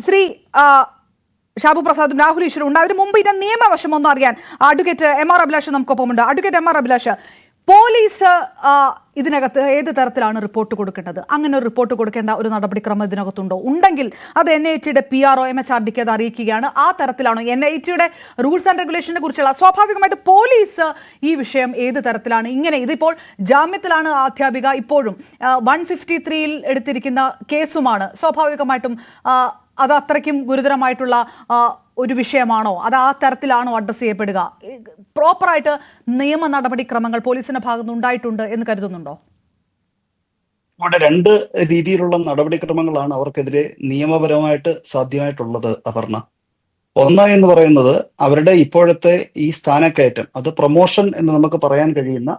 ശ്രീ ഷാബു പ്രസാദും രാഹുൽ ഈശ്വരും ഉണ്ട്. അതിന് മുമ്പ് ഇതിന്റെ നിയമവശം ഒന്നും അറിയാൻ അഡ്വക്കേറ്റ് എം ആർ അഭിലാഷ് നമുക്കൊപ്പമുണ്ട്. Advocate M R Abhilash, police ഇതിനകത്ത് ഏത് തരത്തിലാണ് റിപ്പോർട്ട് കൊടുക്കേണ്ടത്? അങ്ങനെ ഒരു റിപ്പോർട്ട് കൊടുക്കേണ്ട ഒരു നടപടിക്രമം ഇതിനകത്തുണ്ടോ? ഉണ്ടെങ്കിൽ അത് NITയുടെ PRO MHRDക്ക് അത് അറിയിക്കുകയാണ്. ആ തരത്തിലാണോ? NITയുടെ റൂൾസ് ആൻഡ് റെഗുലേഷനെ കുറിച്ചുള്ള സ്വാഭാവികമായിട്ട് പോലീസ് ഈ വിഷയം ഏത് തരത്തിലാണ്? ഇങ്ങനെ ഇതിപ്പോൾ ജാമ്യത്തിലാണ് അധ്യാപിക, ഇപ്പോഴും 153-ൽ എടുത്തിരിക്കുന്ന കേസുമാണ്. സ്വാഭാവികമായിട്ടും അത് അത്രയ്ക്കും ഗുരുതരമായിട്ടുള്ള ഒരു വിഷയമാണോ? അത് ആ തരത്തിലാണോ അഡ്രസ് ചെയ്യപ്പെടുക? പ്രോപ്പറായിട്ട് നിയമ നടപടിക്രമങ്ങൾ പോലീസിന്റെ ഭാഗത്ത് ഉണ്ടായിട്ടുണ്ട് എന്ന് കരുതുന്നുണ്ടോ? ഇവിടെ രണ്ട് രീതിയിലുള്ള നടപടിക്രമങ്ങളാണ് അവർക്കെതിരെ നിയമപരമായിട്ട് സാധ്യമായിട്ടുള്ളത്. അപർണ, ഒന്ന് എന്ന് പറയുന്നത് അവരുടെ ഇപ്പോഴത്തെ ഈ സ്ഥാനക്കയറ്റം, അത് പ്രൊമോഷൻ എന്ന് നമുക്ക് പറയാൻ കഴിയുന്ന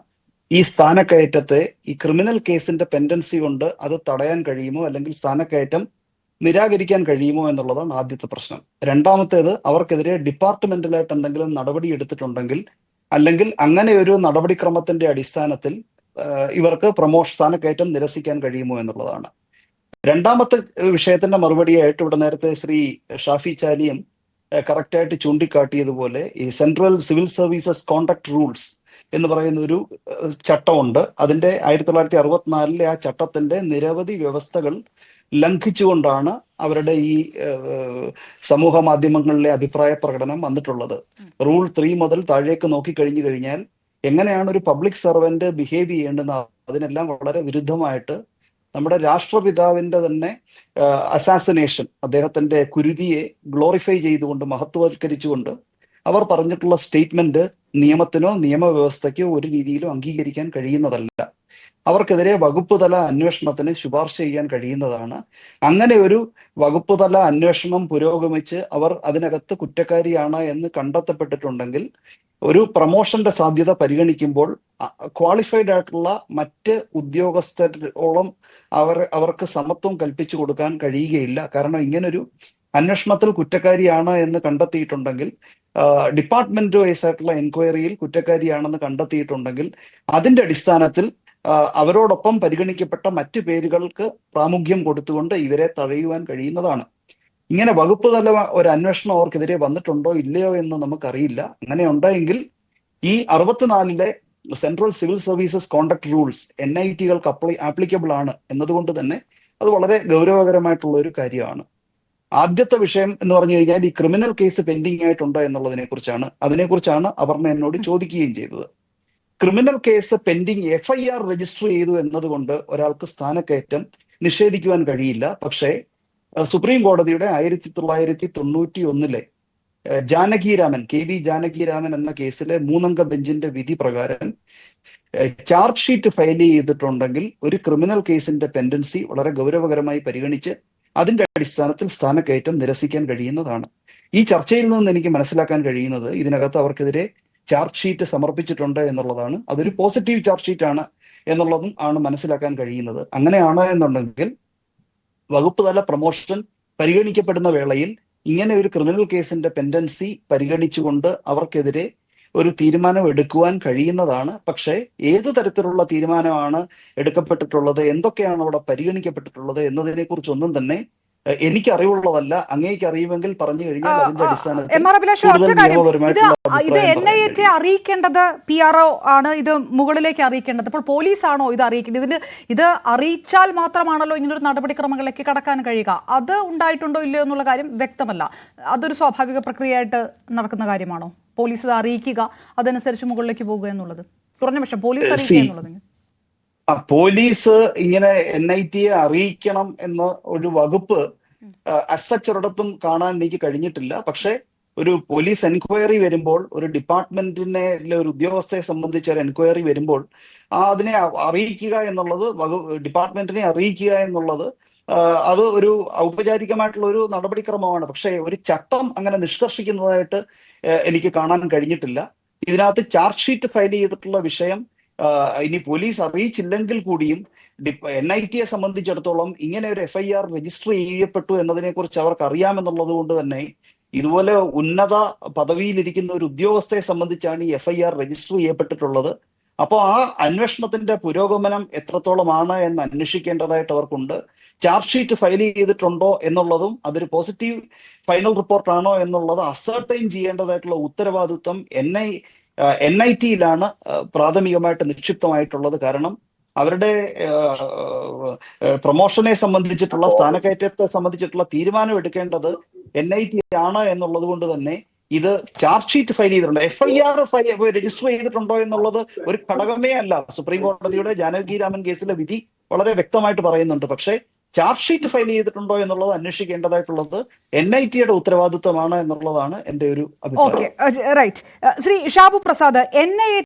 ഈ സ്ഥാനക്കയറ്റത്തെ ഈ ക്രിമിനൽ കേസിന്റെ പെൻഡൻസി കൊണ്ട് അത് തടയാൻ കഴിയുമോ, അല്ലെങ്കിൽ സ്ഥാനക്കയറ്റം നിരാകരിക്കാൻ കഴിയുമോ എന്നുള്ളതാണ് ആദ്യത്തെ പ്രശ്നം. രണ്ടാമത്തേത്, അവർക്കെതിരെ ഡിപ്പാർട്ട്മെന്റലായിട്ട് എന്തെങ്കിലും നടപടി എടുത്തിട്ടുണ്ടെങ്കിൽ, അല്ലെങ്കിൽ അങ്ങനെ ഒരു നടപടിക്രമത്തിന്റെ അടിസ്ഥാനത്തിൽ ഇവർക്ക് സ്ഥാനക്കയറ്റം നിരസിക്കാൻ കഴിയുമോ എന്നുള്ളതാണ്. രണ്ടാമത്തെ വിഷയത്തിന്റെ മറുപടിയായിട്ട് ഇവിടെ നേരത്തെ ശ്രീ ഷാഫി ചാലിയും കറക്റ്റായിട്ട് ചൂണ്ടിക്കാട്ടിയതുപോലെ ഈ central civil services conduct rules എന്ന് പറയുന്ന ഒരു ചട്ടമുണ്ട്. അതിന്റെ 1964-ലെ ആ ചട്ടത്തിന്റെ നിരവധി വ്യവസ്ഥകൾ ലംഘിച്ചുകൊണ്ടാണ് അവരുടെ ഈ സമൂഹ മാധ്യമങ്ങളിലെ അഭിപ്രായ പ്രകടനം വന്നിട്ടുള്ളത്. റൂൾ 3 മുതൽ താഴേക്ക് നോക്കിക്കഴിഞ്ഞു കഴിഞ്ഞാൽ എങ്ങനെയാണ് ഒരു പബ്ലിക് സർവന്റ് ബിഹേവ് ചെയ്യേണ്ടത്, അതിനെല്ലാം വളരെ വിരുദ്ധമായിട്ട് നമ്മുടെ രാഷ്ട്രപിതാവിന്റെ തന്നെ അസാസിനേഷൻ, അദ്ദേഹത്തിന്റെ കുരുതിയെ ഗ്ലോറിഫൈ ചെയ്തുകൊണ്ട്, മഹത്വവൽക്കരിച്ചുകൊണ്ട് അവർ പറഞ്ഞിട്ടുള്ള സ്റ്റേറ്റ്മെന്റ് നിയമത്തിനോ നിയമവ്യവസ്ഥയ്ക്കോ ഒരു രീതിയിലും അംഗീകരിക്കാൻ കഴിയുന്നതല്ല. അവർക്കെതിരെ വകുപ്പ് തല അന്വേഷണത്തിന് ശുപാർശ ചെയ്യാൻ കഴിയുന്നതാണ്. അങ്ങനെ ഒരു വകുപ്പ് തല അന്വേഷണം പുരോഗമിച്ച് അവർ അതിനകത്ത് കുറ്റക്കാരിയാണ് എന്ന് കണ്ടെത്തപ്പെട്ടിട്ടുണ്ടെങ്കിൽ, ഒരു പ്രമോഷന്റെ സാധ്യത പരിഗണിക്കുമ്പോൾ ക്വാളിഫൈഡ് ആയിട്ടുള്ള മറ്റ് ഉദ്യോഗസ്ഥരോളം അവർക്ക് സമത്വം കൽപ്പിച്ചു കൊടുക്കാൻ കഴിയുകയില്ല. കാരണം ഇങ്ങനൊരു അന്വേഷണത്തിൽ കുറ്റക്കാരിയാണ് എന്ന് കണ്ടെത്തിയിട്ടുണ്ടെങ്കിൽ, ഡിപ്പാർട്ട്മെന്റ് വൈസ് ആയിട്ടുള്ള എൻക്വയറിയിൽ കുറ്റക്കാരിയാണെന്ന് കണ്ടെത്തിയിട്ടുണ്ടെങ്കിൽ, അതിന്റെ അടിസ്ഥാനത്തിൽ അവരോടൊപ്പം പരിഗണിക്കപ്പെട്ട മറ്റു പേരുകൾക്ക് പ്രാമുഖ്യം കൊടുത്തുകൊണ്ട് ഇവരെ തഴയുവാൻ കഴിയുന്നതാണ്. ഇങ്ങനെ വകുപ്പ് തല ഒരു അന്വേഷണം അവർക്കെതിരെ വന്നിട്ടുണ്ടോ ഇല്ലയോ എന്ന് നമുക്കറിയില്ല. അങ്ങനെ ഉണ്ടായെങ്കിൽ ഈ 64-ലെ central civil services conduct rules NITകൾക്ക് ആപ്ലിക്കബിൾ ആണ് എന്നതുകൊണ്ട് തന്നെ അത് വളരെ ഗൗരവകരമായിട്ടുള്ള ഒരു കാര്യമാണ്. ആദ്യത്തെ വിഷയം എന്ന് പറഞ്ഞു കഴിഞ്ഞാൽ ഈ ക്രിമിനൽ കേസ് പെൻഡിങ് ആയിട്ടുണ്ടോ എന്നുള്ളതിനെ കുറിച്ചാണ്. അതിനെക്കുറിച്ചാണ് അപർണ എന്നോട് ചോദിക്കുകയും ചെയ്തത്. Criminal case pending FIR register ചെയ്തു എന്നതുകൊണ്ട് ഒരാൾക്ക് സ്ഥാനക്കയറ്റം നിഷേധിക്കുവാൻ കഴിയില്ല. പക്ഷേ സുപ്രീം കോടതിയുടെ 1991-ലെ ജാനകിരാമൻ, KV ജാനകിരാമൻ എന്ന കേസിലെ 3-അംഗ ബെഞ്ചിന്റെ വിധി പ്രകാരം ചാർജ് ഷീറ്റ് ഫയൽ ചെയ്തിട്ടുണ്ടെങ്കിൽ ഒരു ക്രിമിനൽ കേസിന്റെ പെൻഡൻസി വളരെ ഗൗരവകരമായി പരിഗണിച്ച് അതിന്റെ അടിസ്ഥാനത്തിൽ സ്ഥാനക്കയറ്റം നിരസിക്കാൻ കഴിയുന്നതാണ്. ഈ ചർച്ചയിൽ നിന്ന് എനിക്ക് മനസ്സിലാക്കാൻ കഴിയുന്നത് ഇതിനകത്ത് അവർക്കെതിരെ ചാർജ് ഷീറ്റ് സമർപ്പിച്ചിട്ടുണ്ട് എന്നുള്ളതാണ്. അതൊരു പോസിറ്റീവ് ചാർജ് ഷീറ്റ് ആണ് എന്നുള്ളതും ആണ് മനസ്സിലാക്കാൻ കഴിയുന്നത്. അങ്ങനെയാണ് എന്നുണ്ടെങ്കിൽ വകുപ്പ് തല പ്രൊമോഷൻ പരിഗണിക്കപ്പെടുന്ന വേളയിൽ ഇങ്ങനെ ഒരു ക്രിമിനൽ കേസിന്റെ പെൻഡൻസി പരിഗണിച്ചുകൊണ്ട് അവർക്കെതിരെ ഒരു തീരുമാനം എടുക്കുവാൻ കഴിയുന്നതാണ്. പക്ഷേ ഏത് തരത്തിലുള്ള തീരുമാനമാണ് എടുക്കപ്പെട്ടിട്ടുള്ളത്, എന്തൊക്കെയാണ് അവിടെ പരിഗണിക്കപ്പെട്ടിട്ടുള്ളത് എന്നതിനെ കുറിച്ചൊന്നും തന്നെ എനിക്ക് അറിവുള്ളതല്ല. അങ്ങേക്ക് അറിയുമെങ്കിൽ പറഞ്ഞു കഴിഞ്ഞാൽ അതിന്റെ അടിസ്ഥാനത്തിൽ ഇത് NIT അറിയിക്കേണ്ടത് PRO ആണ്, ഇത് മുകളിലേക്ക് അറിയിക്കേണ്ടത്. അപ്പോൾ പോലീസാണോ ഇത് അറിയിക്കേണ്ടത്? ഇത് അറിയിച്ചാൽ മാത്രമാണല്ലോ ഇങ്ങനൊരു നടപടിക്രമങ്ങളിലേക്ക് കടക്കാൻ കഴിയുക. അത് ഉണ്ടായിട്ടുണ്ടോ ഇല്ലയോ എന്നുള്ള കാര്യം വ്യക്തമല്ല. അതൊരു സ്വാഭാവിക പ്രക്രിയയായിട്ട് നടക്കുന്ന കാര്യമാണോ? പോലീസ് ഇത് അറിയിക്കുക, അതനുസരിച്ച് മുകളിലേക്ക് പോകുക എന്നുള്ളത്? കുറഞ്ഞ പക്ഷം പോലീസ് അറിയിക്കുക എന്നുള്ളത്. പോലീസ് ഇങ്ങനെ NITയെ അറിയിക്കണം എന്ന ഒരു വകുപ്പ് ഒരിടത്തും കാണാൻ എനിക്ക് കഴിഞ്ഞിട്ടില്ല. പക്ഷെ ഒരു പോലീസ് എൻക്വയറി വരുമ്പോൾ, ഒരു ഡിപ്പാർട്ട്മെന്റിനെ ഒരു ഉദ്യോഗസ്ഥയെ സംബന്ധിച്ച് ഒരു എൻക്വയറി വരുമ്പോൾ അതിനെ അറിയിക്കുക എന്നുള്ളത്, ഡിപ്പാർട്ട്മെന്റിനെ അറിയിക്കുക എന്നുള്ളത് അത് ഒരു ഔപചാരികമായിട്ടുള്ള ഒരു നടപടിക്രമമാണ്. പക്ഷേ ഒരു ചട്ടം അങ്ങനെ നിഷ്കർഷിക്കുന്നതായിട്ട് എനിക്ക് കാണാൻ കഴിഞ്ഞിട്ടില്ല. ഇതിനകത്ത് ചാർജ് ഷീറ്റ് ഫയൽ ചെയ്തിട്ടുള്ള വിഷയം ഇനി പോലീസ് അറിയിച്ചില്ലെങ്കിൽ കൂടിയും NITയെ സംബന്ധിച്ചിടത്തോളം ഇങ്ങനെ ഒരു FIR രജിസ്റ്റർ ചെയ്യപ്പെട്ടു എന്നതിനെ കുറിച്ച് അവർക്ക് അറിയാമെന്നുള്ളത് കൊണ്ട് തന്നെ ഇതുപോലെ ഉന്നത പദവിയിലിരിക്കുന്ന ഒരു ഉദ്യോഗസ്ഥയെ സംബന്ധിച്ചാണ് ഈ FIR രജിസ്റ്റർ ചെയ്യപ്പെട്ടിട്ടുള്ളത്. അപ്പോൾ ആ അന്വേഷണത്തിന്റെ പുരോഗമനം എത്രത്തോളമാണ് എന്ന് അന്വേഷിക്കേണ്ടതായിട്ട് അവർക്കുണ്ട്. ചാർജ് ഷീറ്റ് ഫയൽ ചെയ്തിട്ടുണ്ടോ എന്നുള്ളതും അതൊരു പോസിറ്റീവ് ഫൈനൽ റിപ്പോർട്ടാണോ എന്നുള്ളത് അസർട്ടൈൻ ചെയ്യേണ്ടതായിട്ടുള്ള ഉത്തരവാദിത്വം എൻ ഐ ടിയിലാണ് പ്രാഥമികമായിട്ട് നിക്ഷിപ്തമായിട്ടുള്ളത്. കാരണം അവരുടെ പ്രൊമോഷനെ സംബന്ധിച്ചിട്ടുള്ള സ്ഥാനക്കയറ്റത്തെ സംബന്ധിച്ചിട്ടുള്ള തീരുമാനം എടുക്കേണ്ടത് എൻ ഐ ടി ആണ് എന്നുള്ളത് കൊണ്ട് തന്നെ ഇത് ചാർജ് ഷീറ്റ് ഫയൽ ചെയ്തിട്ടുണ്ടോ, FIR രജിസ്റ്റർ ചെയ്തിട്ടുണ്ടോ എന്നുള്ളത് ഒരു ഘടകമേ അല്ല. സുപ്രീം കോടതിയുടെ ജാനകിരാമൻ കേസിലെ വിധി വളരെ വ്യക്തമായിട്ട് പറയുന്നുണ്ട്. പക്ഷേ ചാർജ് ഷീറ്റ് ഫയൽ ചെയ്തിട്ടുണ്ടോ എന്നുള്ളത് അന്വേഷിക്കേണ്ടതായിട്ടുള്ളത് NIT-യുടെ ഉത്തരവാദിത്വമാണ് എന്നുള്ളതാണ് എന്റെ ഒരു അഭിപ്രായം. Okay, right. Shri Shabu Prasad, NIA